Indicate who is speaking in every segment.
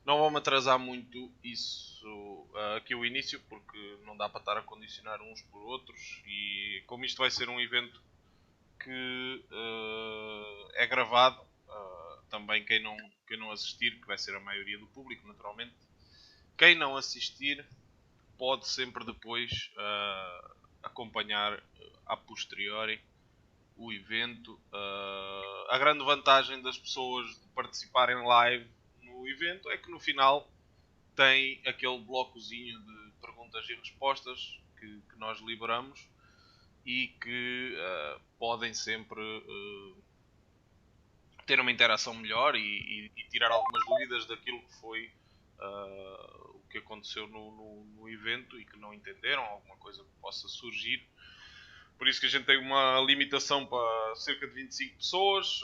Speaker 1: Não vou-me atrasar muito isso aqui o início, porque não dá para estar a condicionar uns por outros. E como isto vai ser um evento que é gravado, também quem não assistir, que vai ser a maioria do público naturalmente, quem não assistir pode sempre depois acompanhar a posteriori o evento. A grande vantagem das pessoas de participarem live no evento é que no final tem aquele blocozinho de perguntas e respostas que nós liberamos e que podem sempre ter uma interação melhor e tirar algumas dúvidas daquilo que foi o que aconteceu no evento e que não entenderam, alguma coisa que possa surgir. Por isso que a gente tem uma limitação para cerca de 25 pessoas.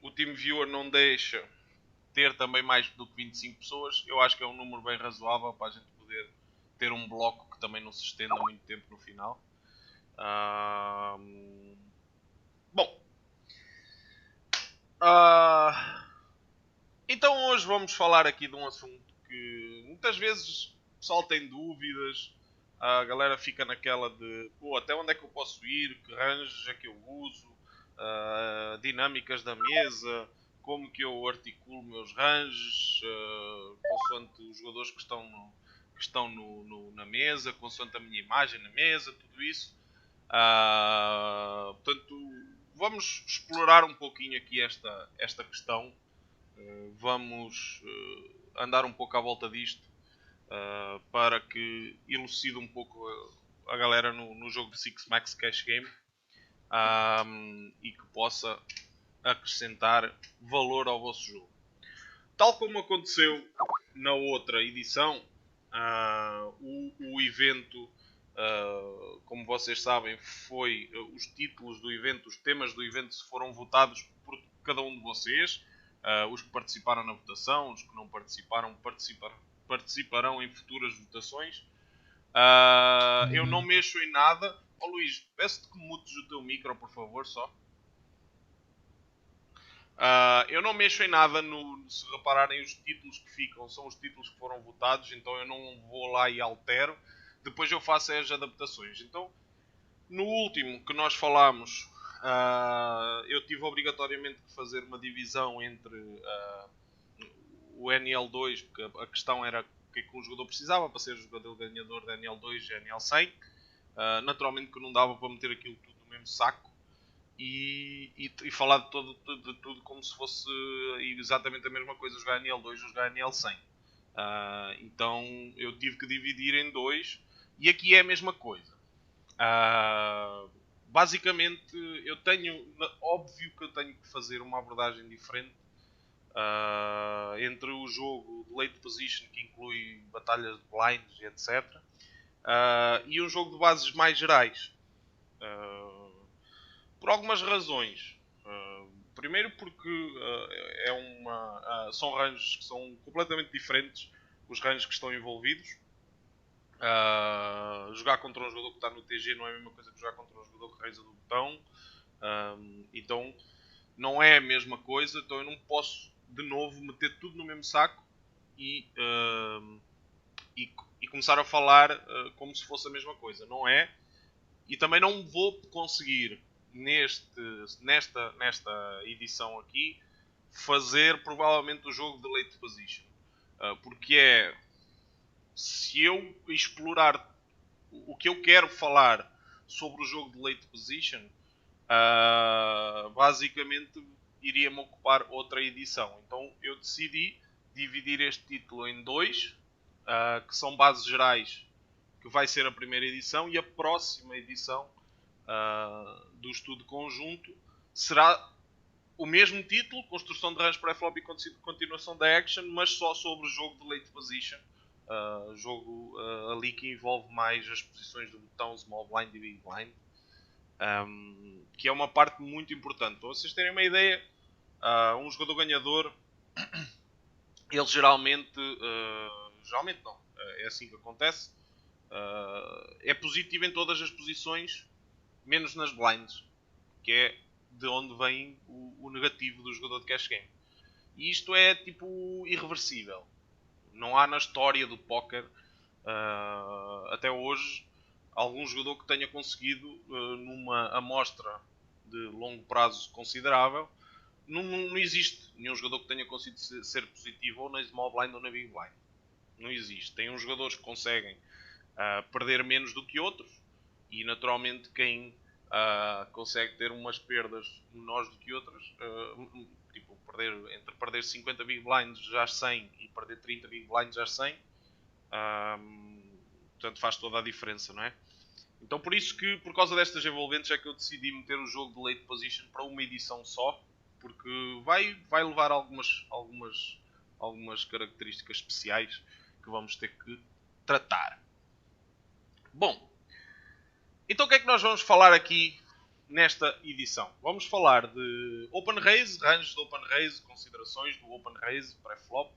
Speaker 1: O TeamViewer não deixa ter também mais do que 25 pessoas. Eu acho que é um número bem razoável para a gente poder ter um bloco que também não se estenda muito tempo no final. Bom. Então hoje vamos falar aqui de um assunto que muitas vezes o pessoal tem dúvidas. A galera fica naquela de até onde é que eu posso ir, que ranges é que eu uso, dinâmicas da mesa, como que eu articulo meus ranges, consoante os jogadores que estão na mesa, consoante a minha imagem na mesa, tudo isso. Portanto, vamos explorar um pouquinho aqui esta questão. Vamos andar um pouco à volta disto para que elucide um pouco a galera no jogo de Six Max Cash Game e que possa acrescentar valor ao vosso jogo. Tal como aconteceu na outra edição, o evento, como vocês sabem, foi os títulos do evento, os temas do evento foram votados por cada um de vocês. Os que participaram na votação, os que não participaram, participarão em futuras votações. Eu não mexo em nada. Luís, peço-te que mutes o teu micro, por favor, só. Eu não mexo em nada se repararem os títulos que ficam, são os títulos que foram votados, então eu não vou lá e altero. Depois eu faço as adaptações. Então, no último que nós falámos, eu tive obrigatoriamente que fazer uma divisão entre o NL2, porque a questão era o que é que um jogador precisava para ser o jogador ganhador da NL2 e NL100. Naturalmente que não dava para meter aquilo tudo no mesmo saco e falar de tudo como se fosse exatamente a mesma coisa, jogar NL2 ou jogar NL100. Então eu tive que dividir em dois e aqui é a mesma coisa. Basicamente eu tenho, óbvio que eu tenho que fazer uma abordagem diferente entre o jogo de late position, que inclui batalhas de blinds e etc, e um jogo de bases mais gerais, por algumas razões. Primeiro porque são ranges que são completamente diferentes, os ranges que estão envolvidos. Jogar contra um jogador que está no TG não é a mesma coisa que jogar contra um jogador que reza do botão. Então não é a mesma coisa, então eu não posso de novo meter tudo no mesmo saco e começar a falar como se fosse a mesma coisa. Não é. E também não vou conseguir nesta edição aqui fazer provavelmente o jogo de late position. Porque se eu explorar o que eu quero falar sobre o jogo de late position, basicamente iria-me ocupar outra edição. Então eu decidi dividir este título em dois, que são bases gerais, que vai ser a primeira edição, e a próxima edição do estudo conjunto será o mesmo título, construção de range pré-flop e continuação da action, mas só sobre o jogo de late position. Jogo ali que envolve mais as posições do botão, small blind e big blind. Que é uma parte muito importante. Para vocês terem uma ideia, um jogador ganhador, ele geralmente não, é assim que acontece, é positivo em todas as posições, menos nas blinds, que é de onde vem o negativo do jogador de cash game. E isto é tipo irreversível. Não há na história do póquer até hoje algum jogador que tenha conseguido numa amostra de longo prazo considerável. Não existe nenhum jogador que tenha conseguido ser positivo ou na small blind ou na big blind. Não existe. Tem uns jogadores que conseguem perder menos do que outros e naturalmente quem consegue ter umas perdas menores do que outras, tipo entre perder 50 big blinds já às 100 e perder 30 big blinds já às 100, portanto faz toda a diferença, não é? Então por isso que, por causa destas envolventes, é que eu decidi meter o jogo de late position para uma edição só, porque vai levar algumas características especiais que vamos ter que tratar. Bom, então o que é que nós vamos falar aqui nesta edição? Vamos falar de Open Raise, ranges de Open Raise, considerações do Open Raise, pré-flop,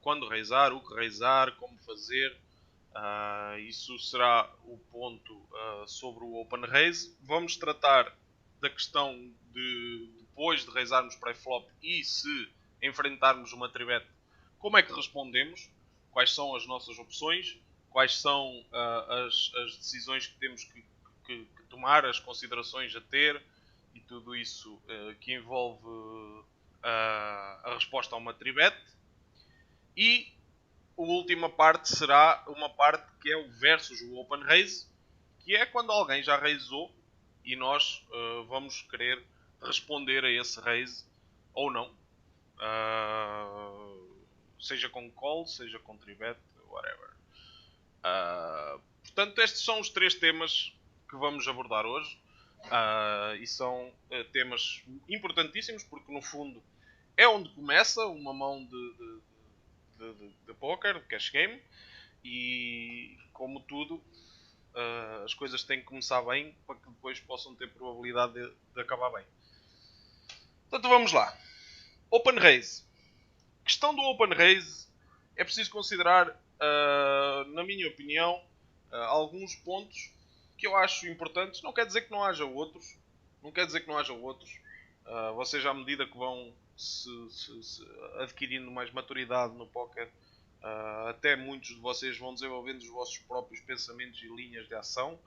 Speaker 1: quando raisar, o que raisar, como fazer. Isso será o ponto sobre o Open Raise. Vamos tratar da questão de depois de raisarmos pré-flop e se enfrentarmos uma tribet, como é que respondemos, quais são as nossas opções, quais são as decisões que temos que tomar, as considerações a ter e tudo isso que envolve a resposta a uma tribet. E a última parte será uma parte que é o versus o Open Raise, que é quando alguém já raisou e nós vamos querer responder a esse raise ou não. Seja com call, seja com tribet, whatever. Portanto, estes são os 3 temas que vamos abordar hoje. E são temas importantíssimos porque no fundo é onde começa uma mão de poker, de cash game, e como tudo as coisas têm que começar bem para que depois possam ter probabilidade de acabar bem. Portanto, vamos lá. Open Raise. Questão do Open Raise, é preciso considerar, na minha opinião, alguns pontos que eu acho importantes. Não quer dizer que não haja outros. Vocês, à medida que vão se adquirindo mais maturidade no póquer, até muitos de vocês vão desenvolvendo os vossos próprios pensamentos e linhas de ação.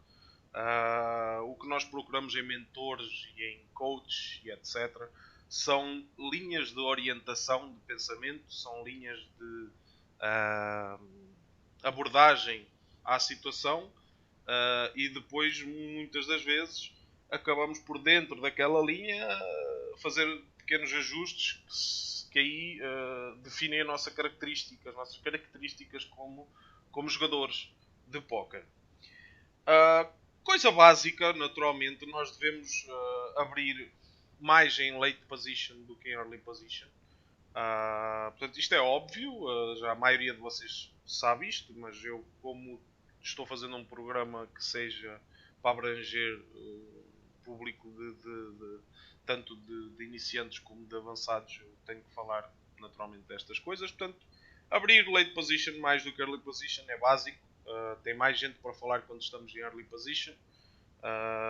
Speaker 1: O que nós procuramos em mentores e em coaches e etc. são linhas de orientação de pensamento, são linhas de abordagem à situação e depois, muitas das vezes, acabamos por dentro daquela linha fazer pequenos ajustes que aí definem as nossas características como jogadores de póquer. Coisa básica, naturalmente, nós devemos abrir mais em late position do que em early position. Portanto, isto é óbvio, já a maioria de vocês sabe isto, mas eu, como estou fazendo um programa que seja para abranger público tanto de iniciantes como de avançados, eu tenho que falar naturalmente destas coisas. Portanto, abrir late position mais do que early position é básico. Tem mais gente para falar quando estamos em early position.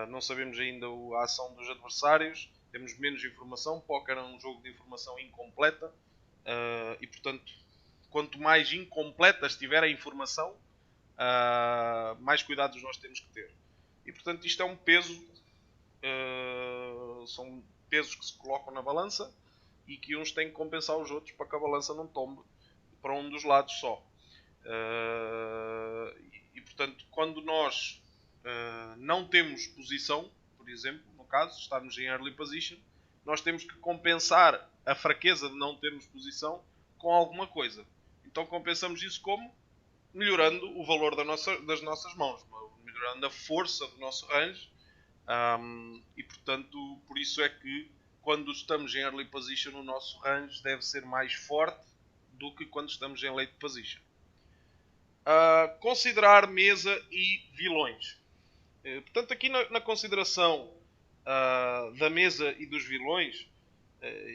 Speaker 1: Não sabemos ainda a ação dos adversários, temos menos informação. Póquer é um jogo de informação incompleta e, portanto, quanto mais incompleta estiver a informação, mais cuidados nós temos que ter. E, portanto, isto é um peso, são pesos que se colocam na balança e que uns têm que compensar os outros para que a balança não tombe para um dos lados só. E portanto, quando nós não temos posição, por exemplo, no caso, estarmos em early position, nós temos que compensar a fraqueza de não termos posição com alguma coisa. Então compensamos isso como? Melhorando o valor das nossas mãos, melhorando a força do nosso range. E portanto, por isso é que quando estamos em early position, o nosso range deve ser mais forte do que quando estamos em late position. Considerar mesa e vilões. Portanto, aqui na consideração da mesa e dos vilões,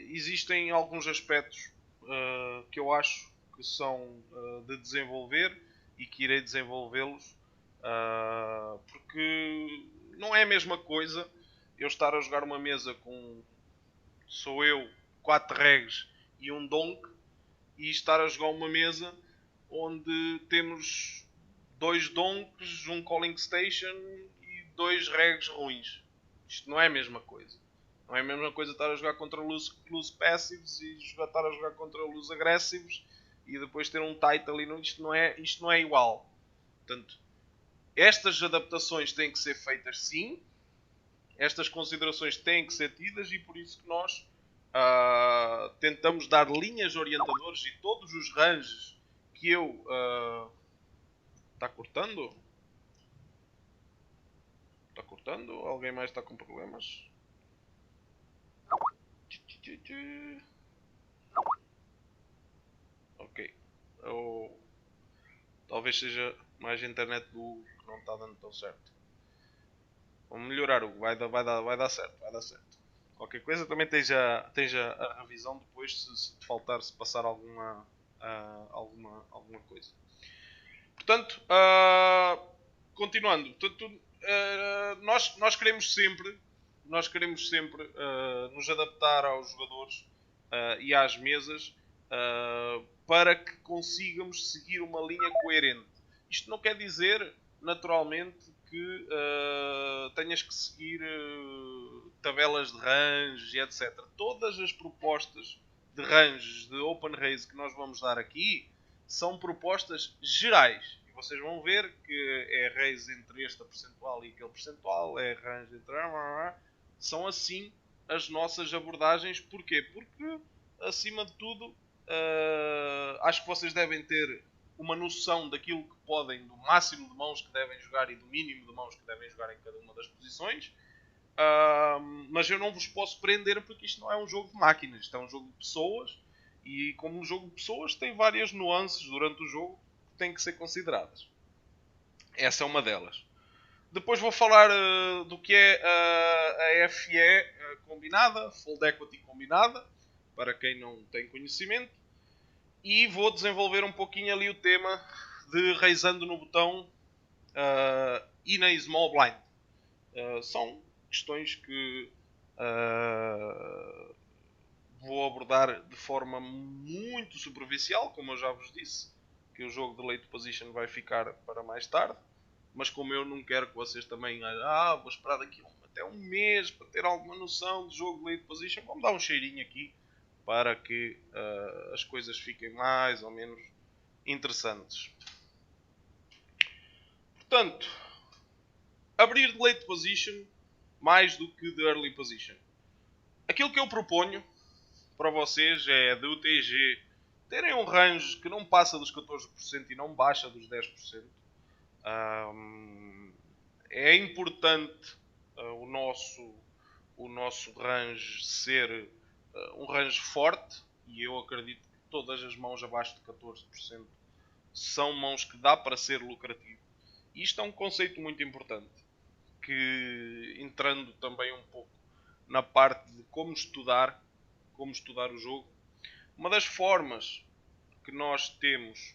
Speaker 1: existem alguns aspectos que eu acho que são de desenvolver e que irei desenvolvê-los, porque não é a mesma coisa eu estar a jogar uma mesa com sou eu 4 regs e um donk, e estar a jogar uma mesa onde temos 2 donks, um calling station e 2 regs ruins. Isto não é a mesma coisa. Não é a mesma coisa estar a jogar contra loose passives e estar a jogar contra loose agressivos e depois ter um tight ali. Isto não é igual. Portanto, estas adaptações têm que ser feitas sim. Estas considerações têm que ser tidas e por isso que nós tentamos dar linhas orientadoras e todos os ranges que eu... Está cortando? Está cortando? Alguém mais está com problemas? Ok. Talvez seja mais a internet do que não está dando tão certo. Vamos melhorar, Hugo. Vai dar certo. Vai dar certo. Qualquer coisa também esteja a revisão depois se te faltar, se passar alguma coisa. Portanto, continuando. Portanto, nós queremos sempre nos adaptar aos jogadores e às mesas para que consigamos seguir uma linha coerente. Isto não quer dizer, naturalmente, que tenhas que seguir tabelas de ranges e etc. Todas as propostas de ranges de Open Race que nós vamos dar aqui são propostas gerais. E vocês vão ver que é raise entre esta percentual e aquele percentual, é range entre... São assim as nossas abordagens. Porquê? Porque, acima de tudo, acho que vocês devem ter uma noção daquilo que podem, do máximo de mãos que devem jogar e do mínimo de mãos que devem jogar em cada uma das posições. Mas eu não vos posso prender porque isto não é um jogo de máquinas, isto é um jogo de pessoas. E como um jogo de pessoas tem várias nuances durante o jogo que têm que ser consideradas. Essa é uma delas. Depois vou falar do que é a FE combinada, Fold Equity combinada, para quem não tem conhecimento. E vou desenvolver um pouquinho ali o tema de raisando no botão e na Small Blind. São questões que vou abordar de forma muito superficial, como eu já vos disse, que o jogo de late position vai ficar para mais tarde. Mas como eu não quero que vocês também vou esperar daqui até um mês para ter alguma noção de jogo de late position, vamos dar um cheirinho aqui para que as coisas fiquem mais ou menos interessantes. Portanto, abrir de late position mais do que de early position. Aquilo que eu proponho para vocês é de UTG terem um range que não passa dos 14% e não baixa dos 10%. É importante o nosso range ser um range forte, e eu acredito que todas as mãos abaixo de 14% são mãos que dá para ser lucrativo. E isto é um conceito muito importante, que entrando também um pouco na parte de como estudar o jogo, uma das formas que nós temos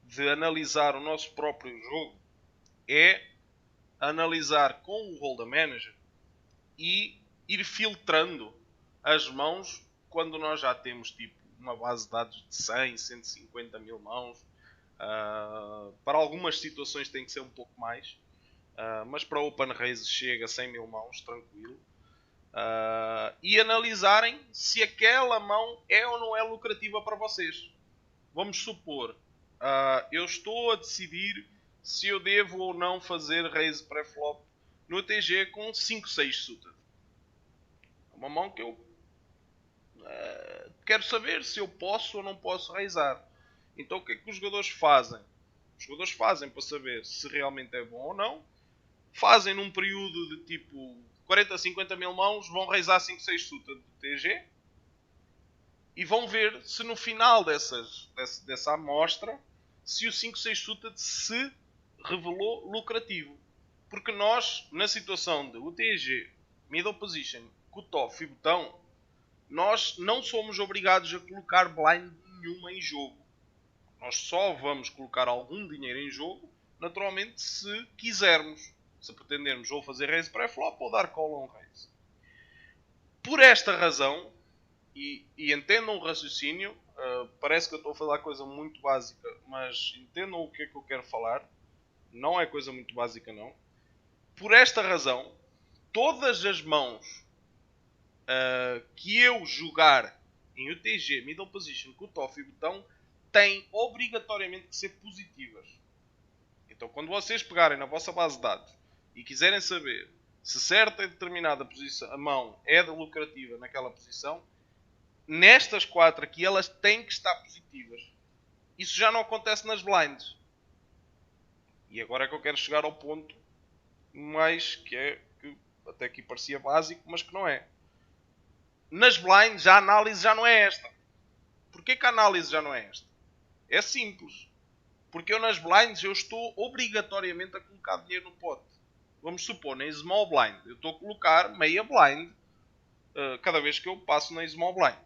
Speaker 1: de analisar o nosso próprio jogo é analisar com o Hold'em Manager e ir filtrando as mãos quando nós já temos tipo uma base de dados de 100, 150 mil mãos. Para algumas situações tem que ser um pouco mais, mas para Open Race chega a 100 mil mãos, tranquilo. E analisarem se aquela mão é ou não é lucrativa para vocês. Vamos supor, eu estou a decidir se eu devo ou não fazer raise pré-flop no TG com 5-6 suited. É uma mão que eu quero saber se eu posso ou não posso raisar. Então o que é que os jogadores fazem? Os jogadores fazem para saber se realmente é bom ou não. Fazem num período de tipo 40, 50 mil mãos, vão raisar 5-6 suited do TG e vão ver se no final dessa amostra se o 5-6 suited se revelou lucrativo. Porque nós, na situação de UTG, middle position, cutoff e botão, nós não somos obrigados a colocar blind nenhuma em jogo. Nós só vamos colocar algum dinheiro em jogo, naturalmente, se quisermos. Se pretendermos ou fazer raise pré-flop ou dar call on raise. Por esta razão, e entendam o raciocínio. Parece que eu estou a falar coisa muito básica, mas entendam o que é que eu quero falar. Não é coisa muito básica, não. Por esta razão, todas as mãos que eu jogar em UTG, Middle Position, Cutoff e Botão têm obrigatoriamente que ser positivas. Então, quando vocês pegarem na vossa base de dados e quiserem saber se certa e determinada posição, a mão é lucrativa naquela posição, nestas 4 aqui elas têm que estar positivas. Isso já não acontece nas blinds. E agora é que eu quero chegar ao ponto mais que até aqui parecia básico, mas que não é. Nas blinds a análise já não é esta. Porquê que a análise já não é esta? É simples. Porque eu nas blinds eu estou obrigatoriamente a colocar dinheiro no pote. Vamos supor, na small blind, eu estou a colocar meia blind cada vez que eu passo na small blind.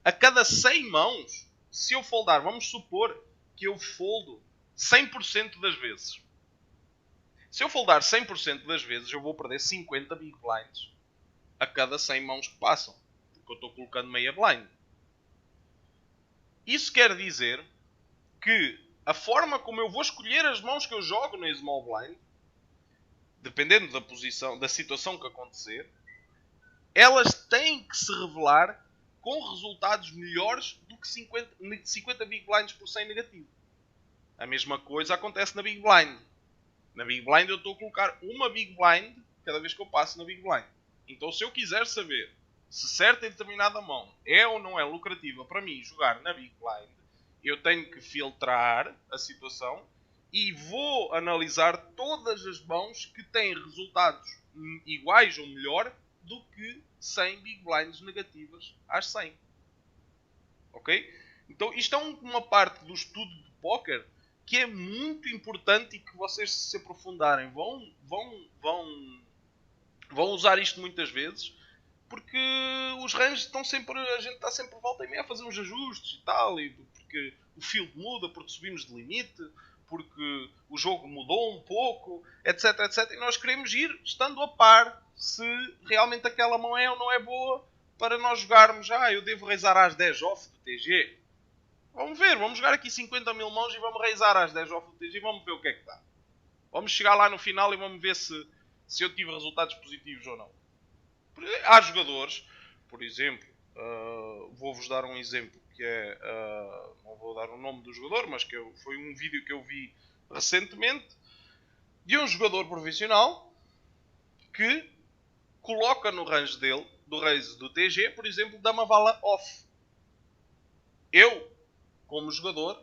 Speaker 1: A cada 100 mãos, se eu foldar, vamos supor que eu foldo 100% das vezes. Se eu foldar 100% das vezes, eu vou perder 50 big blinds a cada 100 mãos que passam. Porque eu estou colocando meia blind. Isso quer dizer que a forma como eu vou escolher as mãos que eu jogo na small blind, dependendo da posição, da situação que acontecer, elas têm que se revelar com resultados melhores do que 50 big blinds por 100 negativo. A mesma coisa acontece na big blind. Na big blind eu estou a colocar uma big blind cada vez que eu passo na big blind. Então, se eu quiser saber se certa e determinada mão é ou não é lucrativa para mim jogar na big blind, eu tenho que filtrar a situação e vou analisar todas as mãos que têm resultados iguais ou melhor do que 100 big blinds negativas às 100. Ok? Então isto é uma parte do estudo de póquer que é muito importante e que vocês, se aprofundarem, vão usar isto muitas vezes, porque os ranges estão sempre, a gente está sempre volta e meia a fazer uns ajustes e tal, e porque o field muda, porque subimos de limite, porque o jogo mudou um pouco, etc, etc. E nós queremos ir estando a par se realmente aquela mão é ou não é boa para nós jogarmos. Eu devo raisar às 10 off do TG. Vamos ver, vamos jogar aqui 50 mil mãos e vamos raisar às 10 off do TG e vamos ver o que é que dá. Vamos chegar lá no final e vamos ver se eu tive resultados positivos ou não. Há jogadores, por exemplo, vou-vos dar um exemplo que é, não vou dar o nome do jogador, mas que foi um vídeo que eu vi recentemente de um jogador profissional que coloca no range dele, do raise do TG, por exemplo, dama vala off. Eu, como jogador,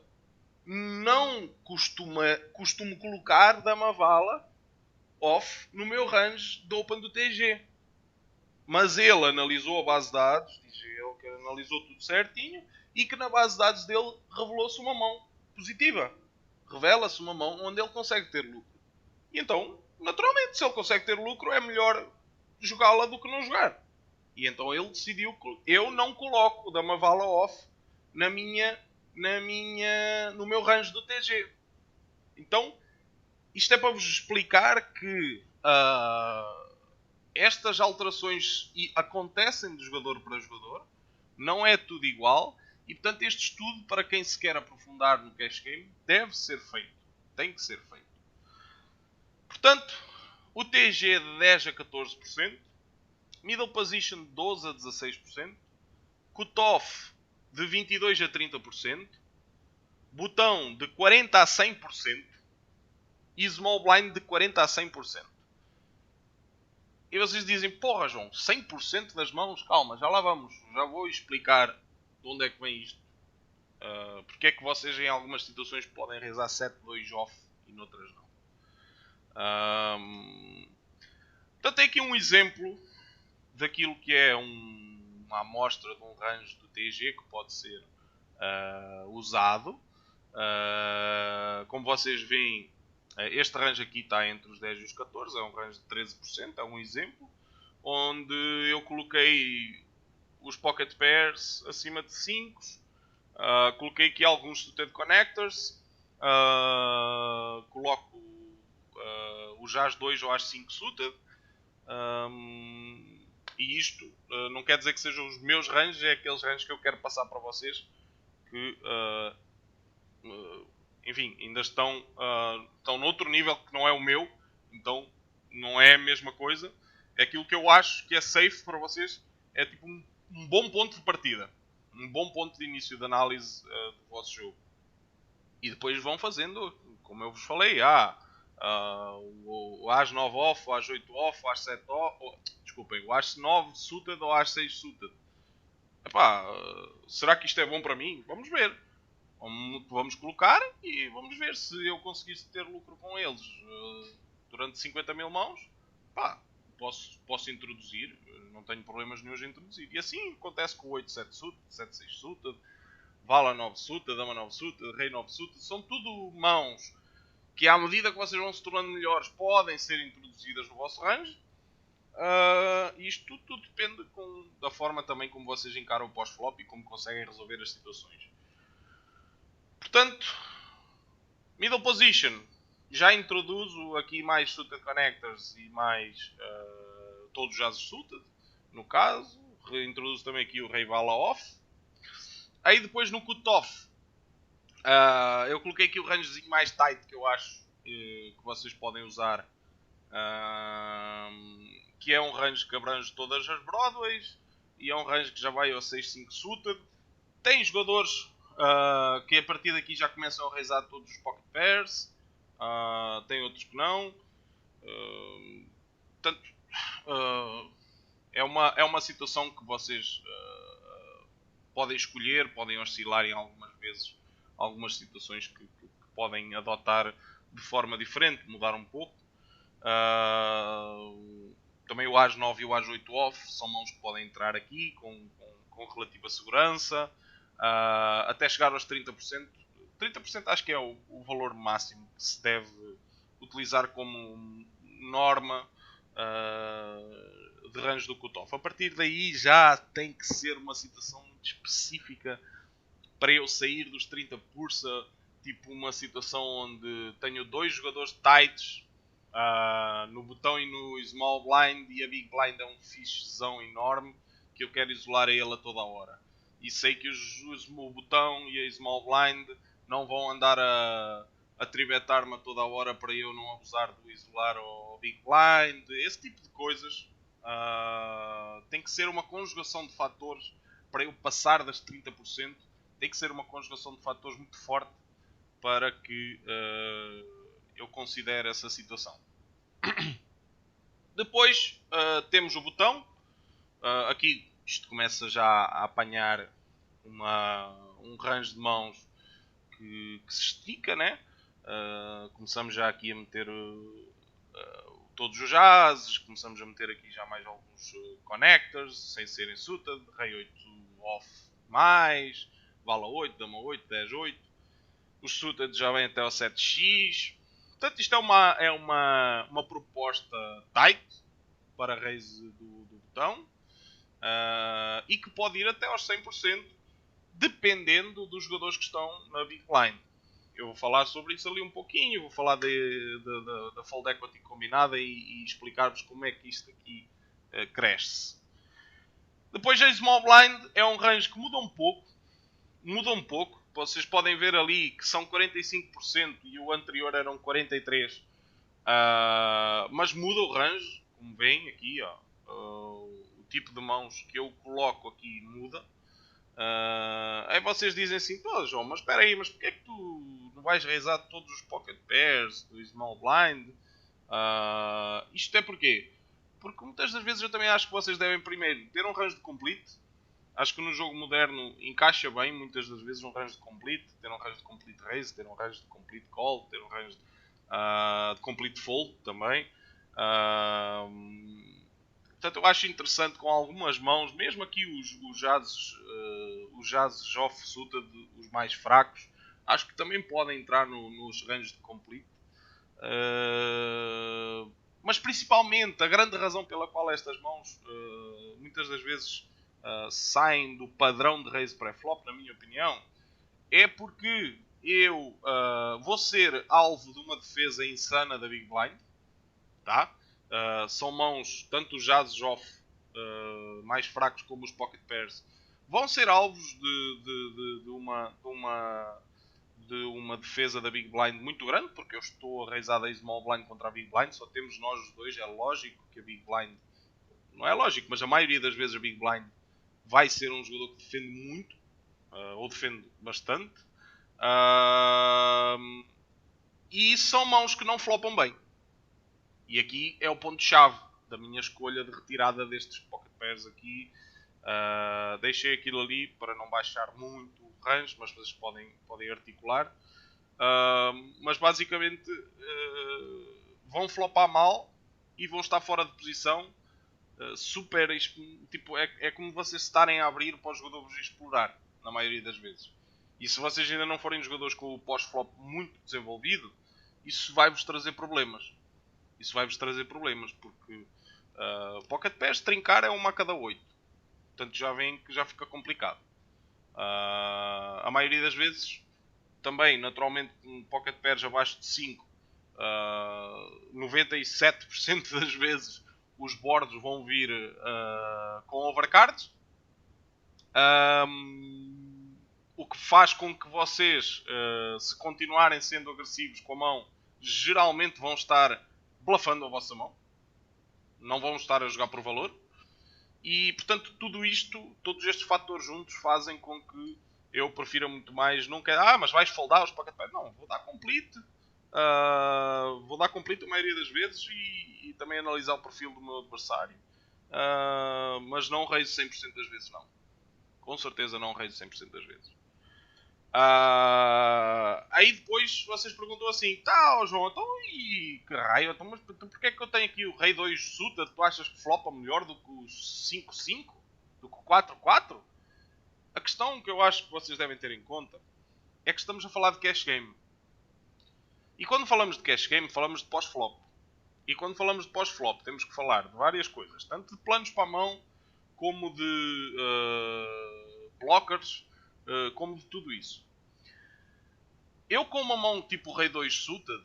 Speaker 1: não costumo colocar dama vala off no meu range do open do TG. Mas ele analisou a base de dados, diz ele que analisou tudo certinho e que na base de dados dele revelou-se uma mão positiva. Revela-se uma mão onde ele consegue ter lucro. E então, naturalmente, se ele consegue ter lucro, é melhor jogá-la do que não jogar. E então ele decidiu que eu não coloco o dama vala off no meu range do TG. Então, isto é para vos explicar que estas alterações acontecem de jogador para jogador, não é tudo igual, e portanto este estudo, para quem se quer aprofundar no cash game, deve ser feito. Tem que ser feito. Portanto, o TG de 10 a 14%, Middle Position de 12 a 16%, Cutoff de 22 a 30%, Botão de 40 a 100% e Small Blind de 40 a 100%. E vocês dizem, porra João, 100% das mãos? Calma, já lá vamos. Já vou explicar de onde é que vem isto. Porque é que vocês em algumas situações podem rezar 7-2 off e noutras não. Então tem aqui um exemplo daquilo que é uma amostra de um range do TG que pode ser usado. Como vocês veem, este range aqui está entre os 10 e os 14, é um range de 13%, é um exemplo, onde eu coloquei os pocket pairs acima de 5, coloquei aqui alguns suited connectors, coloco os As 2 ou As 5 suited, E isto não quer dizer que sejam os meus ranges, é aqueles ranges que eu quero passar para vocês que, enfim, ainda estão noutro nível que não é o meu, então não é a mesma coisa. É aquilo que eu acho que é safe para vocês, é tipo um bom ponto de partida, um bom ponto de início de análise do vosso jogo. E depois vão fazendo, como eu vos falei, o As 9 off, o As 8 off, o As 7 off, desculpem, o As 9 suited ou o As 6 suited. Epá, será que isto é bom para mim? Vamos ver. Vamos colocar e vamos ver se eu conseguisse ter lucro com eles durante 50 mil mãos. Pá, posso introduzir, não tenho problemas nenhum em introduzir. E assim acontece com o 8-7 suited, 7-6 suited, Vala 9 suited, Dama 9 suited, Rei 9 suited. São tudo mãos que à medida que vocês vão se tornando melhores podem ser introduzidas no vosso range. Isto tudo depende da forma também como vocês encaram o pós-flop e como conseguem resolver as situações. Portanto, middle position. Já introduzo aqui mais suited connectors e mais todos os ases suited, no caso. Reintroduzo também aqui o Rei Vala off. Aí depois no cutoff, eu coloquei aqui o rangezinho mais tight que eu acho que vocês podem usar. Que é um range que abrange todas as Broadways e é um range que já vai ao 6-5 suited. Tem jogadores que a partir daqui já começam a raisar todos os pocket pairs. Tem outros que não. Portanto, é uma situação que vocês podem escolher, podem oscilar em algumas vezes, algumas situações que podem adotar de forma diferente, mudar um pouco. Também o As 9 e o As 8 off são mãos que podem entrar aqui com relativa segurança, até chegar aos 30%. 30% acho que é o valor máximo que se deve utilizar como norma de range do cutoff. A partir daí já tem que ser uma situação muito específica para eu sair dos 30%, tipo uma situação onde tenho dois jogadores tights no botão e no small blind e a big blind é um fishzão enorme que eu quero isolar a ele a toda a hora. E sei que o botão e a small blind não vão andar a tribetar-me a toda a hora para eu não abusar do isolar ao big blind. Esse tipo de coisas tem que ser uma conjugação de fatores para eu passar das 30%. Tem que ser uma conjugação de fatores muito forte para que eu considere essa situação. Depois temos o botão. Aqui isto começa já a apanhar um range de mãos que se estica, né? Começamos já aqui a meter todos os ases, começamos a meter aqui já mais alguns connectors, sem serem suited, Rei 8 off mais, Vala 8, Dama 8, 10 8. Os suited já vêm até ao 7x. Portanto, isto é uma proposta tight para raise do botão e que pode ir até aos 100%, dependendo dos jogadores que estão na big line. Eu vou falar sobre isso ali um pouquinho, vou falar da fold equity combinada e explicar-vos como é que isto aqui cresce. Depois a small blind é um range que muda um pouco. Vocês podem ver ali que são 45% e o anterior eram 43%. Mas muda o range, como veem aqui, o tipo de mãos que eu coloco aqui muda. Aí vocês dizem assim, pô João, mas espera aí, mas porque é que tu não vais raisar todos os pocket pairs do small blind? Isto é porquê? Porque muitas das vezes eu também acho que vocês devem primeiro ter um range de complete. Acho que no jogo moderno encaixa bem muitas das vezes um range de complete, ter um range de complete raise, ter um range de complete call, ter um range de complete fold também. Portanto, eu acho interessante com algumas mãos, mesmo aqui os jazes off-suited, os mais fracos, acho que também podem entrar nos ranges de complete. Mas principalmente, a grande razão pela qual estas mãos muitas das vezes saem do padrão de raise pré-flop, na minha opinião, é porque eu vou ser alvo de uma defesa insana da Big Blind, tá? São mãos, tanto os jazes off mais fracos como os Pocket Pairs vão ser alvos de uma defesa da Big Blind muito grande, porque eu estou a raisar a Small Blind contra a Big Blind, só temos nós os dois, é lógico que a Big Blind, não é lógico, mas a maioria das vezes a Big Blind vai ser um jogador que defende muito, ou defende bastante, e são mãos que não flopam bem. E aqui é o ponto-chave da minha escolha de retirada destes Pocket Pairs aqui. Deixei aquilo ali para não baixar muito o range, mas vocês podem articular. Mas basicamente vão flopar mal e vão estar fora de posição. Super, tipo, é como vocês estarem a abrir para o jogador vos explorar, na maioria das vezes. E se vocês ainda não forem jogadores com o pós-flop muito desenvolvido, isso vai-vos trazer problemas. Porque Pocket Pairs trincar é uma a cada 8. Portanto já vem que já fica complicado. A maioria das vezes, também, naturalmente, um Pocket Pairs abaixo de 5, 97% das vezes os boards vão vir com overcards. O que faz com que vocês, se continuarem sendo agressivos com a mão, geralmente vão estar bluffando a vossa mão. Não vão estar a jogar por valor. E, portanto, todos estes fatores juntos fazem com que eu prefira muito mais nunca... mas vais foldar os Pocket Pairs. Não, vou dar complete. Vou dar complete a maioria das vezes e também analisar o perfil do meu adversário. Mas não raise 100% das vezes, não. Com certeza não raise 100% das vezes. Aí depois vocês perguntam assim: tá, João, então e que raio? Então, mas porquê é que eu tenho aqui o Rei 2 Suta? Tu achas que flopa melhor do que o 5-5? Do que o 4-4? A questão que eu acho que vocês devem ter em conta é que estamos a falar de cash game. E quando falamos de cash game, falamos de pós-flop. E quando falamos de pós-flop, temos que falar de várias coisas, tanto de planos para a mão, como de blockers, como de tudo isso. Eu com uma mão tipo Rei 2 Suited,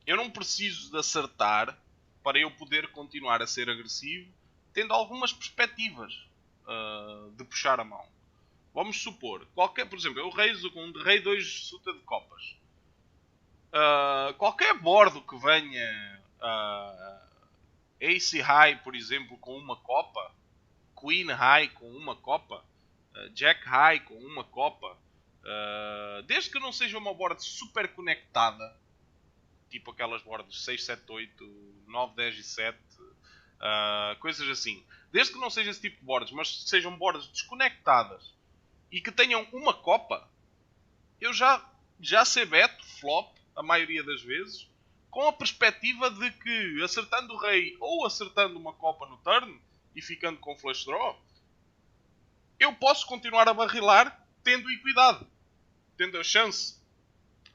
Speaker 1: eu não preciso de acertar para eu poder continuar a ser agressivo, tendo algumas perspectivas de puxar a mão. Vamos supor, por exemplo, eu reiso com um Rei 2 Suited de copas. Qualquer bordo que venha Ace High, por exemplo, com uma copa, Queen High com uma copa, Jack High com uma copa, desde que não seja uma board super conectada, tipo aquelas boards 6, 7, 8, 9, 10 e 7, coisas assim. Desde que não seja esse tipo de boards, mas sejam boards desconectadas e que tenham uma copa, eu já sei beto, flop, a maioria das vezes, com a perspectiva de que acertando o rei ou acertando uma copa no turn e ficando com flush draw, eu posso continuar a barrilar tendo equidade, tendo a chance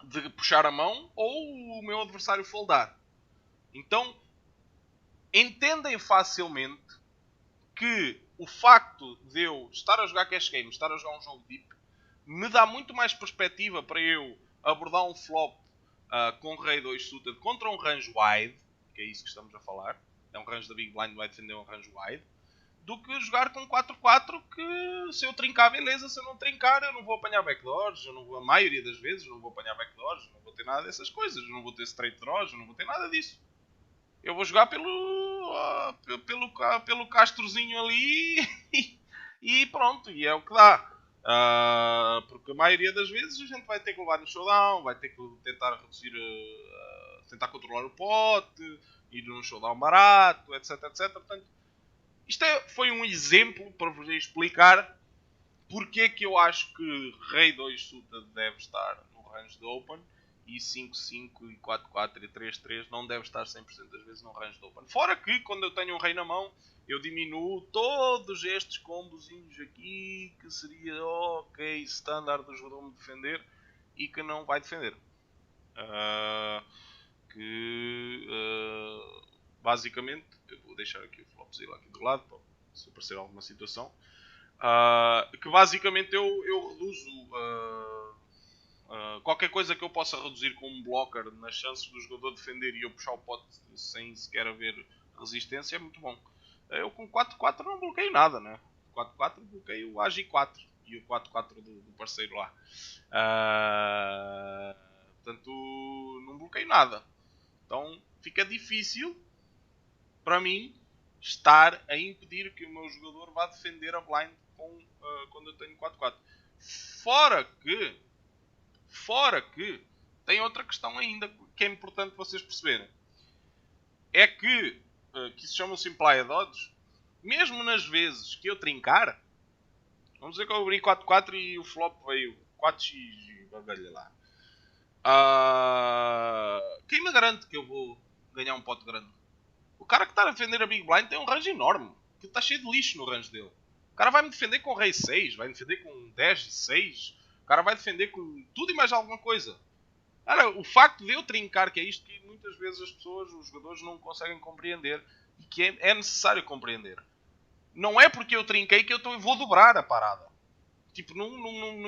Speaker 1: de puxar a mão ou o meu adversário foldar. Então, entendem facilmente que o facto de eu estar a jogar cash game, estar a jogar um jogo deep, me dá muito mais perspectiva para eu abordar um flop com Rei 2 suited contra um range wide, que é isso que estamos a falar, é um range da Big Blind, vai defender um range wide, do que jogar com 4-4 que se eu trincar, beleza, se eu não trincar eu não vou apanhar backdoors, a maioria das vezes eu não vou apanhar backdoors, não vou ter nada dessas coisas, eu não vou ter straight draws, eu não vou ter nada disso. Eu vou jogar pelo castrozinho ali e pronto, e é o que dá. Porque a maioria das vezes a gente vai ter que levar no showdown, vai ter que tentar reduzir, tentar controlar o pote, ir num showdown barato, etc, etc. Portanto, isto foi um exemplo para vos explicar porque é que eu acho que Rei 2 Suited deve estar no range de Open e 5-5 e 4-4 e 3-3 não deve estar 100% das vezes no range de Open. Fora que quando eu tenho um Rei na mão, eu diminuo todos estes combozinhos aqui que seria ok, standard do jogador me defender e que não vai defender. Basicamente, eu vou deixar aqui o flopzilla aqui do lado para se aparecer alguma situação. Que basicamente eu reduzo qualquer coisa que eu possa reduzir com um blocker nas chances do jogador defender e eu puxar o pote sem sequer haver resistência é muito bom. Eu com 4-4 não bloqueio nada, né? 4-4 bloqueio o AG4 e o 4-4 do parceiro lá. Portanto, não bloqueio nada. Então fica difícil para mim estar a impedir que o meu jogador vá defender a blind quando eu tenho 4-4. Fora que tem outra questão ainda que é importante vocês perceberem. É que isso chama-se Implied Odds. Mesmo nas vezes que eu trincar, vamos dizer que eu abri 4-4 e o flop veio 4x e bagulho lá. Quem me garante que eu vou ganhar um pote grande? O cara que está a defender a Big Blind tem um range enorme. Que está cheio de lixo no range dele. O cara vai me defender com Rei 6, vai me defender com 10 e 6. O cara vai defender com tudo e mais alguma coisa. Cara, o facto de eu trincar, que é isto que muitas vezes as pessoas, os jogadores, não conseguem compreender e que é necessário compreender. Não é porque eu trinquei que eu vou dobrar a parada. Tipo,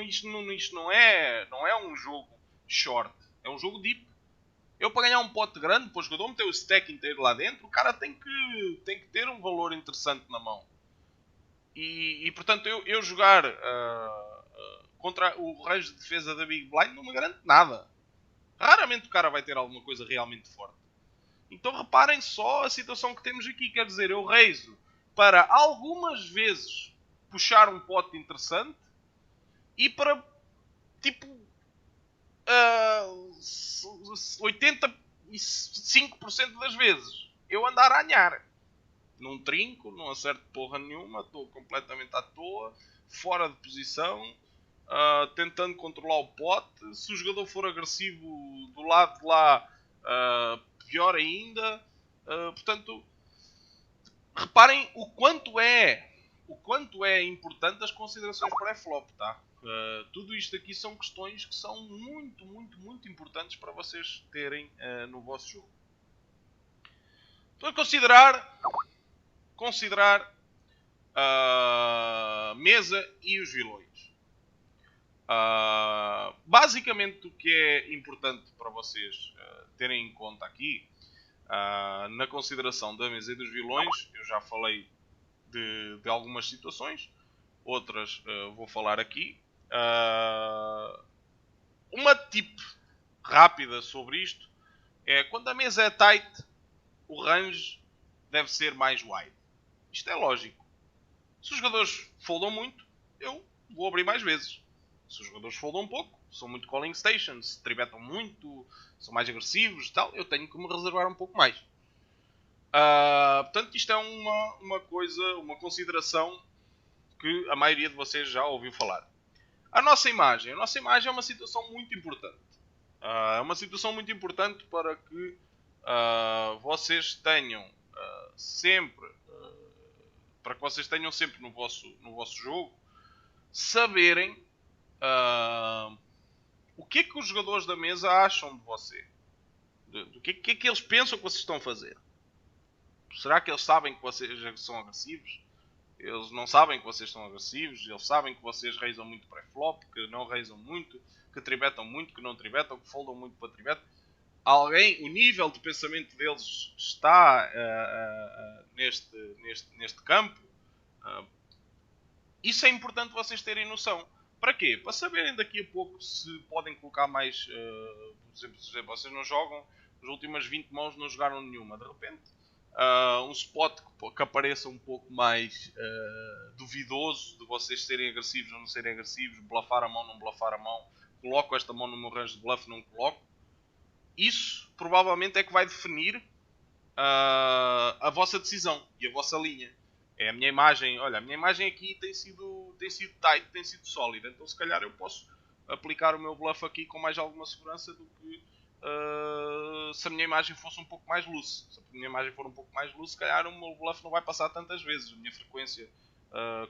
Speaker 1: isto não é um jogo short. É um jogo deep. Eu, para ganhar um pote grande, para o jogador meter o stack inteiro lá dentro, o cara tem que ter um valor interessante na mão. E portanto, eu jogar contra o range de defesa da Big Blind não me garante nada. Raramente o cara vai ter alguma coisa realmente forte. Então reparem só a situação que temos aqui. Quer dizer, eu reizo para algumas vezes puxar um pote interessante e para tipo 85% das vezes eu andar a anhar. Não trinco, não acerto porra nenhuma, estou completamente à toa, fora de posição, tentando controlar o pote. Se o jogador for agressivo do lado de lá, pior ainda. Portanto, reparem o quanto é importante as considerações pré-flop, tá? Tudo isto aqui são questões que são muito, muito, muito importantes para vocês terem no vosso jogo. Então, considerar a mesa e os vilões. Basicamente, o que é importante para vocês terem em conta aqui, na consideração da mesa e dos vilões, eu já falei de algumas situações, outras vou falar aqui. Uma tip rápida sobre isto é quando a mesa é tight, o range deve ser mais wide. Isto é lógico. Se os jogadores foldam muito, eu vou abrir mais vezes. Se os jogadores foldam pouco, são muito calling stations, se tribetam muito, são mais agressivos e tal, eu tenho que me reservar um pouco mais. Portanto, isto é uma consideração que a maioria de vocês já ouviu falar. A nossa imagem é uma situação muito importante. É uma situação muito importante para que vocês tenham sempre no vosso jogo saberem o que é que os jogadores da mesa acham de você. Do que é que eles pensam que vocês estão a fazer. Será que eles sabem que vocês são agressivos? Eles não sabem que vocês são agressivos? Eles sabem que vocês raisam muito pré-flop, que não raisam muito, que tribetam muito, que não tribetam, que foldam muito para tribet? O nível de pensamento deles está neste campo? Isso é importante vocês terem noção. Para quê? Para saberem daqui a pouco se podem colocar mais... por exemplo, vocês não jogam, nas últimas 20 mãos não jogaram nenhuma. De repente, um spot que apareça um pouco mais duvidoso de vocês serem agressivos ou não serem agressivos, bluffar a mão, não bluffar a mão, coloco esta mão no meu range de bluff, não coloco. Isso provavelmente é que vai definir a vossa decisão e a vossa linha. É a minha imagem, olha, a minha imagem aqui tem sido tight, tem sido sólida, então se calhar eu posso aplicar o meu bluff aqui com mais alguma segurança do que se a minha imagem fosse um pouco mais loose. Se a minha imagem for um pouco mais loose, se calhar o meu bluff não vai passar tantas vezes. A minha frequência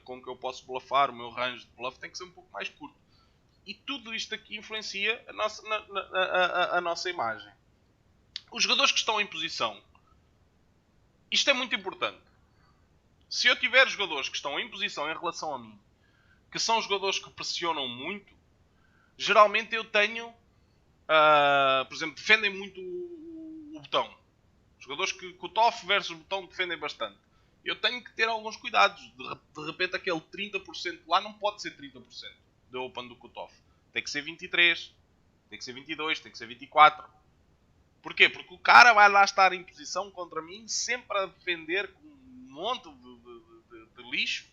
Speaker 1: com que eu posso bluffar, o meu range de bluff tem que ser um pouco mais curto. E tudo isto aqui influencia a nossa imagem. Os jogadores que estão em posição. Isto é muito importante. Se eu tiver jogadores que estão em posição em relação a mim, que são jogadores que pressionam muito, geralmente eu tenho, por exemplo, defendem muito o botão. Jogadores que o TOF versus o botão defendem bastante. eu tenho que ter alguns cuidados. De repente aquele 30% lá não pode ser 30% da open do cutoff. Tem que ser 23, tem que ser 22, tem que ser 24. Porquê? Porque o cara vai lá estar em posição contra mim, sempre a defender com um monte de lixo,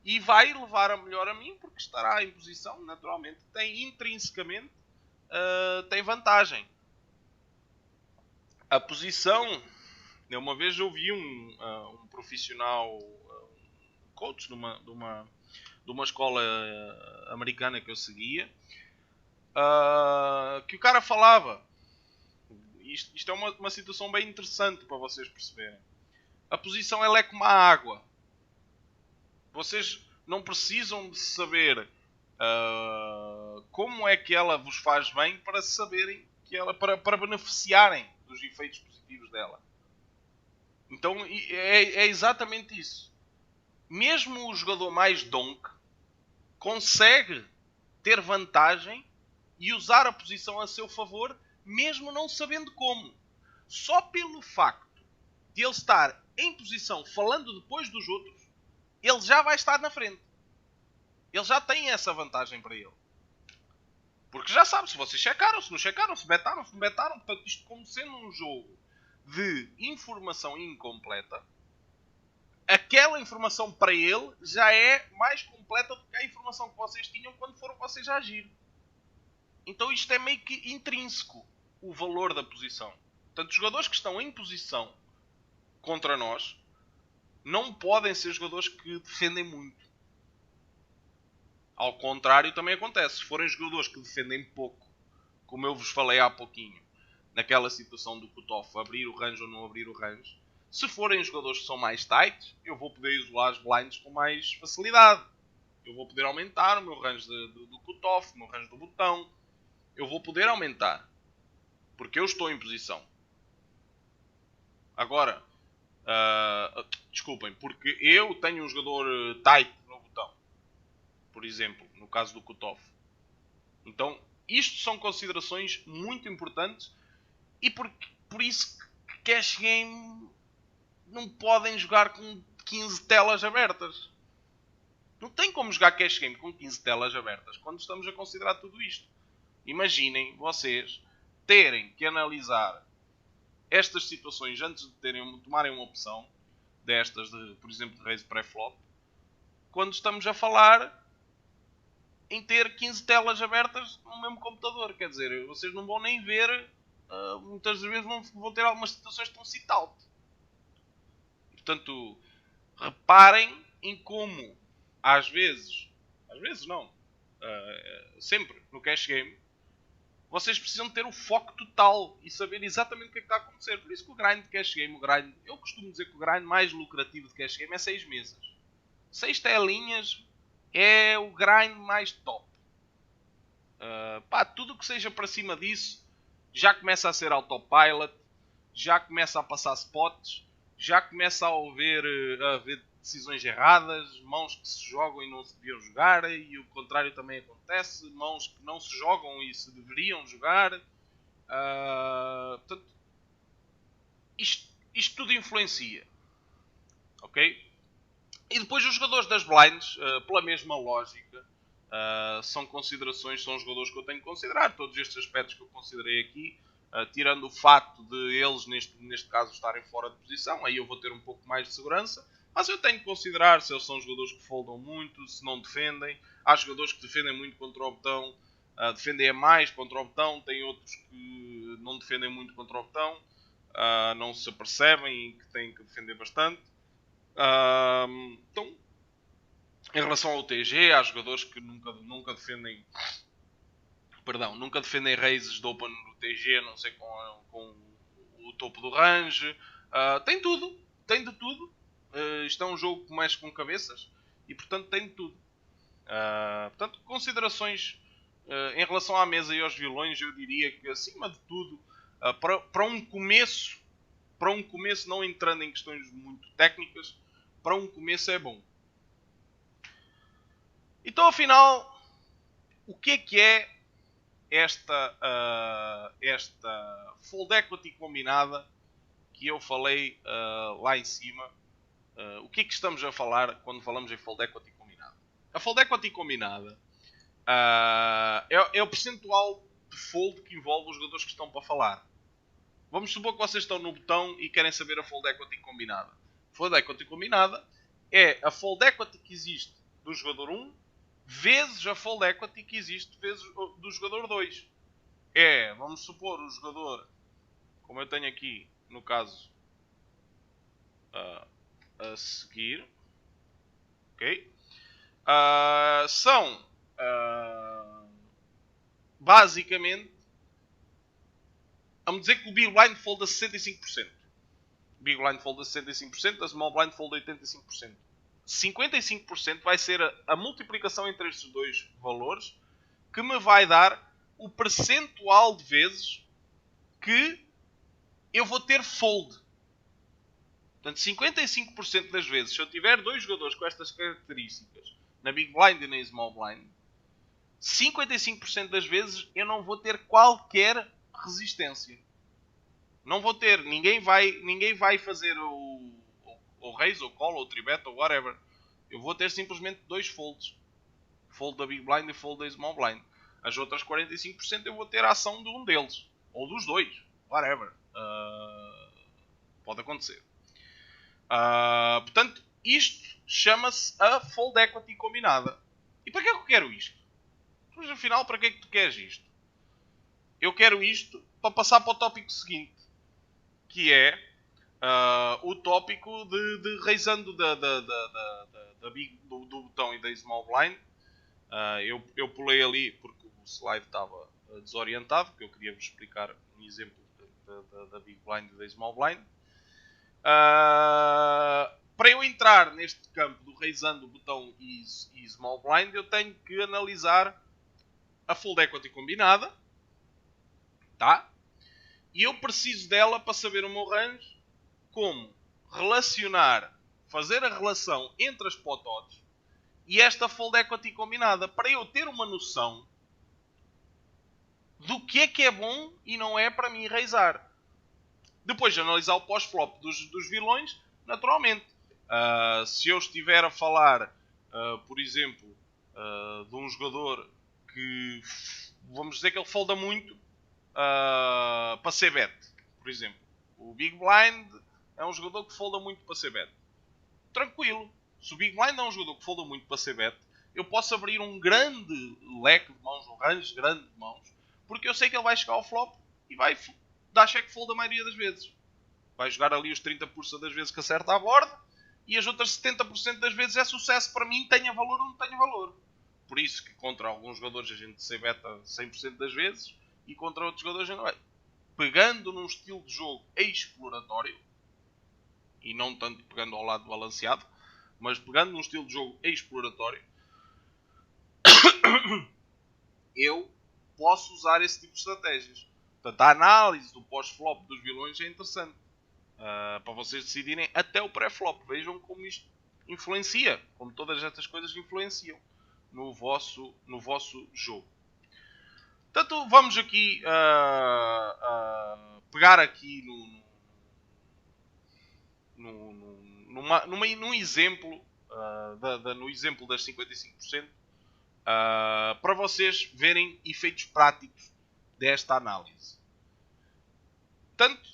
Speaker 1: e vai levar a melhor a mim, porque estará em posição, naturalmente, tem intrinsecamente, tem vantagem. A posição, uma vez eu vi um profissional, um coach de uma escola americana que eu seguia, que o cara falava, isto é uma situação bem interessante para vocês perceberem. A posição ela é como a água. Vocês não precisam de saber como é que ela vos faz bem para saberem que ela, para beneficiarem dos efeitos positivos dela. Então é exatamente isso. Mesmo o jogador mais donk consegue ter vantagem e usar a posição a seu favor, mesmo não sabendo como. Só pelo facto de ele estar em posição falando depois dos outros, ele já vai estar na frente. Ele já tem essa vantagem para ele. Porque já sabe, se vocês checaram, se não checaram, se betaram, se não betaram. Portanto, isto como sendo um jogo de informação incompleta, aquela informação para ele já é mais completa do que a informação que vocês tinham quando foram vocês a agir. Então isto é meio que intrínseco, o valor da posição. Portanto, os jogadores que estão em posição contra nós não podem ser jogadores que defendem muito. Ao contrário, também acontece. Se forem jogadores que defendem pouco, como eu vos falei há pouquinho, naquela situação do cutoff, abrir o range ou não abrir o range, se forem jogadores que são mais tight, eu vou poder isolar as blinds com mais facilidade. Eu vou poder aumentar o meu range do cutoff, o meu range do botão. Eu vou poder aumentar. Porque eu estou em posição. Agora, desculpem, porque eu tenho um jogador tight no botão. Por exemplo, no caso do cutoff. Então, isto são considerações muito importantes e por isso que cash game não podem jogar com 15 telas abertas. Não tem como jogar cash game com 15 telas abertas quando estamos a considerar tudo isto. Imaginem vocês terem que analisar estas situações antes de tomarem uma opção destas, por exemplo, de raise pré-flop, quando estamos a falar em ter 15 telas abertas no mesmo computador. Quer dizer, vocês não vão nem ver, muitas vezes vão ter algumas situações que estão sit-out. Portanto, reparem em como, às vezes não, sempre no cash game, vocês precisam ter o foco total e saber exatamente o que é que está a acontecer. Por isso que o grind de cash game, eu costumo dizer que o grind mais lucrativo de cash game é 6 mesas. 6 telinhas é o grind mais top. Tudo que seja para cima disso já começa a ser autopilot, já começa a passar spots, já começa a haver decisões erradas, mãos que se jogam e não se deviam jogar, e o contrário também acontece, mãos que não se jogam e se deveriam jogar. Portanto, isto tudo influencia. Ok? E depois os jogadores das blinds, pela mesma lógica, são jogadores que eu tenho que considerar. Todos estes aspectos que eu considerei aqui, tirando o facto de eles, neste caso, estarem fora de posição, aí eu vou ter um pouco mais de segurança. Mas eu tenho que considerar se eles são jogadores que foldam muito, se não defendem. Há jogadores que defendem muito contra o botão, defendem a mais contra o botão. Tem outros que não defendem muito contra o botão, não se apercebem e que têm que defender bastante. Então, em relação ao TG, há jogadores que nunca defendem raises de open do TG, a não sei com o topo do range. Tem tudo, tem de tudo. Isto é um jogo que mexe com cabeças e portanto tem de tudo. Portanto, considerações em relação à mesa e aos vilões, eu diria que acima de tudo, para um começo, não entrando em questões muito técnicas, para um começo é bom. Então, afinal, o que é esta fold equity combinada que eu falei lá em cima, o que é que estamos a falar quando falamos em fold equity combinada? A fold equity combinada é o percentual de fold que envolve os jogadores que estão para falar. Vamos supor que vocês estão no botão e querem saber a fold equity combinada. Fold equity combinada é a fold equity que existe do jogador 1 vezes a fold equity que existe vezes do jogador 2. Vamos supor, o jogador, como eu tenho aqui no caso a seguir, ok? São basicamente, vamos dizer que o Big Blind folda 65%. O Big Blind folda 65%, a Small Blind folda 85%. 55% vai ser a multiplicação entre estes dois valores que me vai dar o percentual de vezes que eu vou ter fold. Portanto, 55% das vezes, se eu tiver dois jogadores com estas características, na Big Blind e na Small Blind, 55% das vezes eu não vou ter qualquer resistência. Não vou ter, ninguém vai fazer o raise, ou call, ou tribet, ou whatever. Eu vou ter simplesmente dois folds. Fold da Big Blind e fold da Small Blind. As outras 45% eu vou ter a ação de um deles. Ou dos dois. Whatever. Pode acontecer. Portanto, isto chama-se a fold equity combinada. E para que é que eu quero isto? Mas afinal, para que é que tu queres isto? Eu quero isto para passar para o tópico seguinte. Que é o tópico de raisando do botão e da Small Blind. Eu pulei ali porque o slide estava desorientado, porque eu queria vos explicar um exemplo da Big Blind e da Small Blind. Para eu entrar neste campo do raisando o botão e Small Blind, eu tenho que analisar a Fold Equity combinada, tá? E eu preciso dela para saber o meu range, como relacionar, fazer a relação entre as pot odds e esta Fold Equity combinada, para eu ter uma noção do que é bom e não é para mim raisar. Depois de analisar o pós-flop dos vilões, naturalmente. Se eu estiver a falar, por exemplo, de um jogador que, vamos dizer que ele folda muito para ser bet, por exemplo. O Big Blind é um jogador que folda muito para ser bet. Tranquilo. Se o Big Blind é um jogador que folda muito para ser bet, eu posso abrir um grande leque de mãos, um range grande de mãos, porque eu sei que ele vai chegar ao flop e vai dar check fold a maioria das vezes. Vai jogar ali os 30% das vezes que acerta a borda e as outras 70% das vezes é sucesso para mim, tenha valor ou não tenha valor. Por isso que contra alguns jogadores a gente se beta 100% das vezes e contra outros jogadores a gente não vai. Pegando num estilo de jogo exploratório, e não tanto pegando ao lado balanceado, mas pegando num estilo de jogo exploratório, eu posso usar esse tipo de estratégias. Portanto, a análise do pós-flop dos vilões é interessante. Para vocês decidirem até o pré-flop. Vejam como isto influencia, como todas estas coisas influenciam no vosso jogo. Portanto, vamos aqui pegar aqui num exemplo, no exemplo das 55%, para vocês verem efeitos práticos desta análise. Portanto,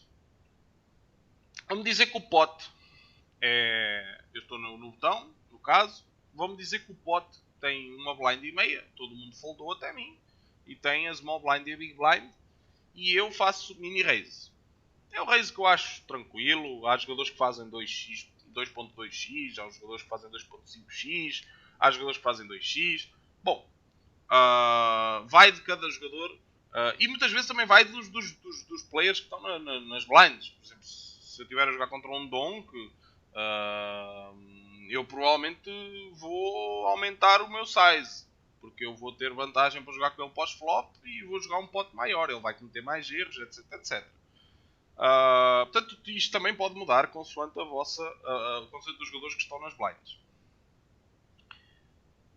Speaker 1: vamos dizer que o pote eu estou no botão, no caso, vamos dizer que o pote tem uma blind e meia, todo mundo foldou até mim, e tem a small blind e a big blind, e eu faço mini raise. É um raise que eu acho tranquilo. Há jogadores que fazem 2x, 2.2x, há jogadores que fazem 2.5x, há jogadores que fazem 2x. Bom, vai de cada jogador e muitas vezes também vai dos players que estão nas blinds. Por exemplo, se eu estiver a jogar contra um Donk, eu provavelmente vou aumentar o meu size, porque eu vou ter vantagem para jogar com ele pós-flop e vou jogar um pote maior, ele vai cometer mais erros, etc, etc. Portanto, isto também pode mudar consoante consoante dos jogadores que estão nas blinds.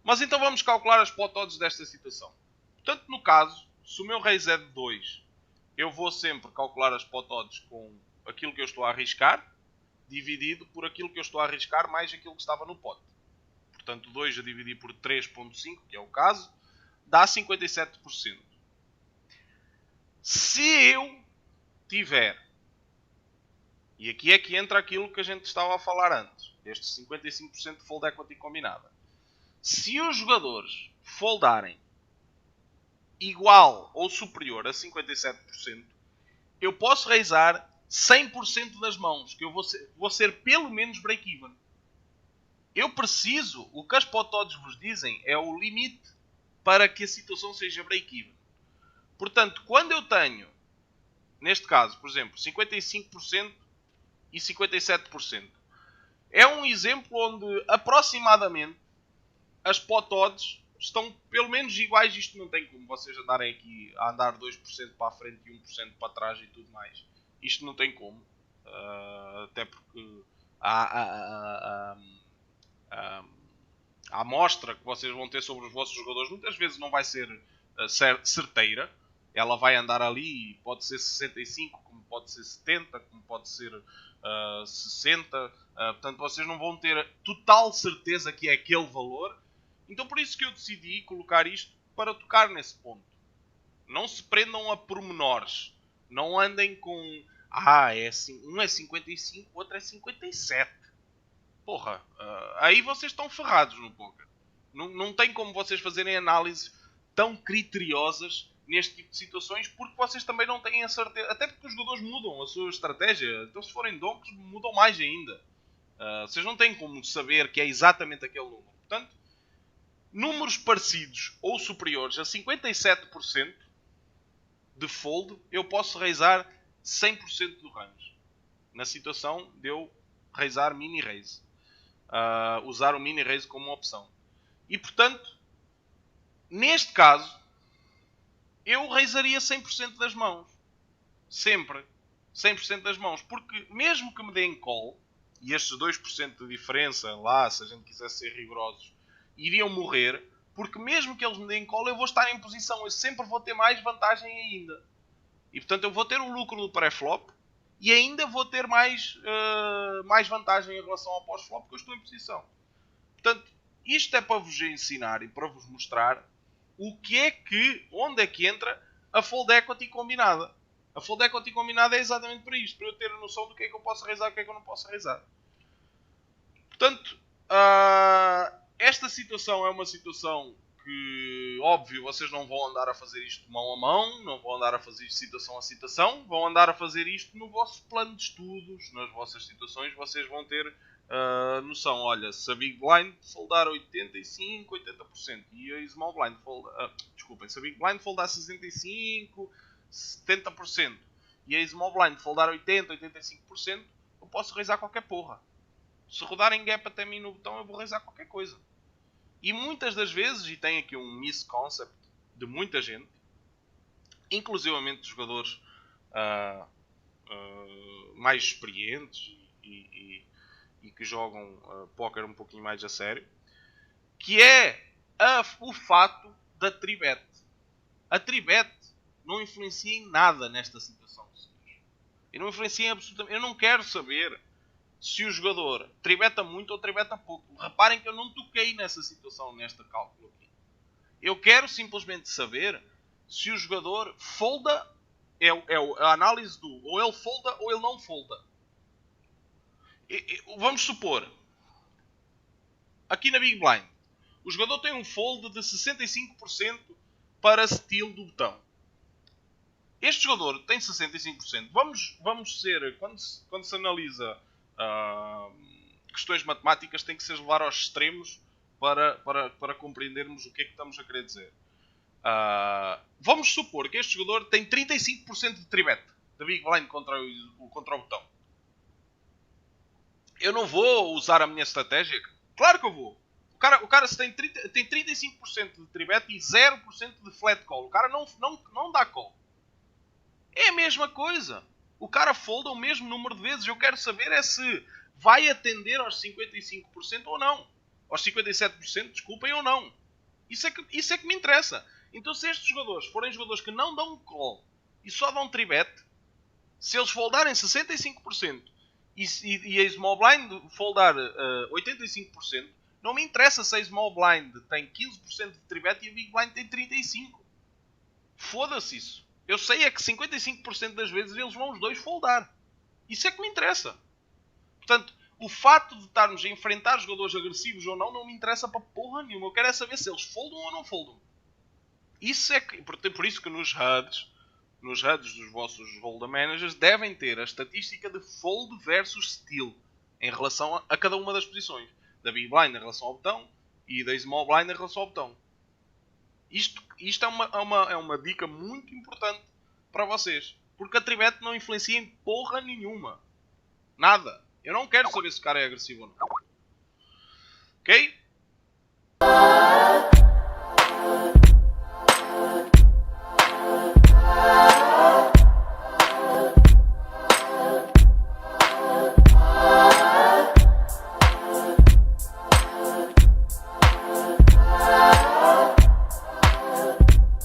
Speaker 1: Mas então vamos calcular as pot odds desta situação. Portanto, no caso, se o meu raise é de 2, eu vou sempre calcular as pot odds com aquilo que eu estou a arriscar. dividido por aquilo que eu estou a arriscar mais aquilo que estava no pote. Portanto, 2 a dividir por 3.5, que é o caso, dá 57%. Se eu tiver, e aqui é que entra aquilo que a gente estava a falar antes, este 55% de fold equity combinada. Se os jogadores foldarem igual ou superior a 57%, eu posso raisar 100% das mãos, que eu vou ser pelo menos break-even. Eu preciso, o que as potodes vos dizem é o limite para que a situação seja break-even. Portanto, quando eu tenho, neste caso, por exemplo, 55% e 57%, é um exemplo onde aproximadamente as potodes estão pelo menos iguais. Isto não tem como vocês andarem aqui a andar 2% para a frente e 1% para trás e tudo mais. Isto não tem como. Até porque a amostra que vocês vão ter sobre os vossos jogadores muitas vezes não vai ser certeira. Ela vai andar ali, pode ser 65, como pode ser 70, como pode ser 60. Portanto, vocês não vão ter total certeza que é aquele valor. Então, por isso que eu decidi colocar isto para tocar nesse ponto. Não se prendam a pormenores. Não andem com... é assim, um é 55, o outro é 57. Porra, aí vocês estão ferrados no poker. Não tem como vocês fazerem análises tão criteriosas neste tipo de situações, porque vocês também não têm a certeza. Até porque os jogadores mudam a sua estratégia. Então, se forem donks, mudam mais ainda. Vocês não têm como saber que é exatamente aquele número. Portanto, números parecidos ou superiores a 57% de fold, eu posso raisar 100% do range. Na situação de eu raisar mini raise. Usar o mini raise como opção. E portanto, neste caso, eu raisaria 100% das mãos. Sempre. 100% das mãos. Porque mesmo que me deem call, e estes 2% de diferença lá, se a gente quisesse ser rigorosos, iriam morrer, porque mesmo que eles me deem call, eu vou estar em posição. Eu sempre vou ter mais vantagem ainda. E portanto eu vou ter o lucro do pré-flop e ainda vou ter mais vantagem em relação ao pós-flop, porque eu estou em posição. Portanto, isto é para vos ensinar e para vos mostrar onde é que entra a fold equity combinada. A fold equity combinada é exatamente para isto, para eu ter a noção do que é que eu posso raisar e o que é que eu não posso raisar. Portanto, esta situação é uma situação que, óbvio, vocês não vão andar a fazer isto mão a mão, não vão andar a fazer isto situação a situação, vão andar a fazer isto no vosso plano de estudos, nas vossas situações, vocês vão ter noção. Olha, se a Big Blind foldar 85, 80% e a Small Blind se a Big Blind foldar 65, 70% e a Small Blind foldar 80, 85%, eu posso raisar qualquer porra. Se rodarem gap até mim no botão, eu vou raisar qualquer coisa. E muitas das vezes, e tem aqui um misconcept de muita gente, inclusivamente de jogadores mais experientes e que jogam póquer um pouquinho mais a sério, que é o fato da tribet. A tribet não influencia em nada nesta situação. E não influencia em absolutamente... Eu não quero saber se o jogador tribeta muito ou tribeta pouco. Reparem que eu não toquei nessa situação, neste cálculo aqui. Eu quero simplesmente saber se o jogador folda, a análise do ou ele folda ou ele não folda. Vamos supor, aqui na Big Blind, o jogador tem um fold de 65% para steal do botão. Este jogador tem 65%. Vamos ser, quando se analisa questões matemáticas, tem que ser levar aos extremos para compreendermos o que é que estamos a querer dizer. Vamos supor que este jogador tem 35% de tribet da Big Blind contra o botão. Eu não vou usar a minha estratégia? Claro que eu vou. O cara tem 35% de tribet e 0% de flat call. O cara não dá call. É a mesma coisa. O cara folda o mesmo número de vezes. Eu quero saber é se vai atender aos 55% ou não. Aos 57%, desculpem, ou não. Isso é que me interessa. Então, se estes jogadores forem jogadores que não dão call e só dão tribet, se eles foldarem 65% e a small blind foldar 85%, não me interessa se a small blind tem 15% de tribet e a big blind tem 35%. Foda-se isso. Eu sei é que 55% das vezes eles vão os dois foldar. Isso é que me interessa. Portanto, o facto de estarmos a enfrentar jogadores agressivos ou não me interessa para porra nenhuma. Eu quero é saber se eles foldam ou não foldam. Isso é que, por isso que nos HUDs dos vossos Hold'em Managers devem ter a estatística de fold versus steal em relação a cada uma das posições. Da Big Blind em relação ao botão e da Small Blind em relação ao botão. Isto é uma dica muito importante para vocês. Porque a tribet não influencia em porra nenhuma. Nada. Eu não quero saber se o cara é agressivo ou não. Ok?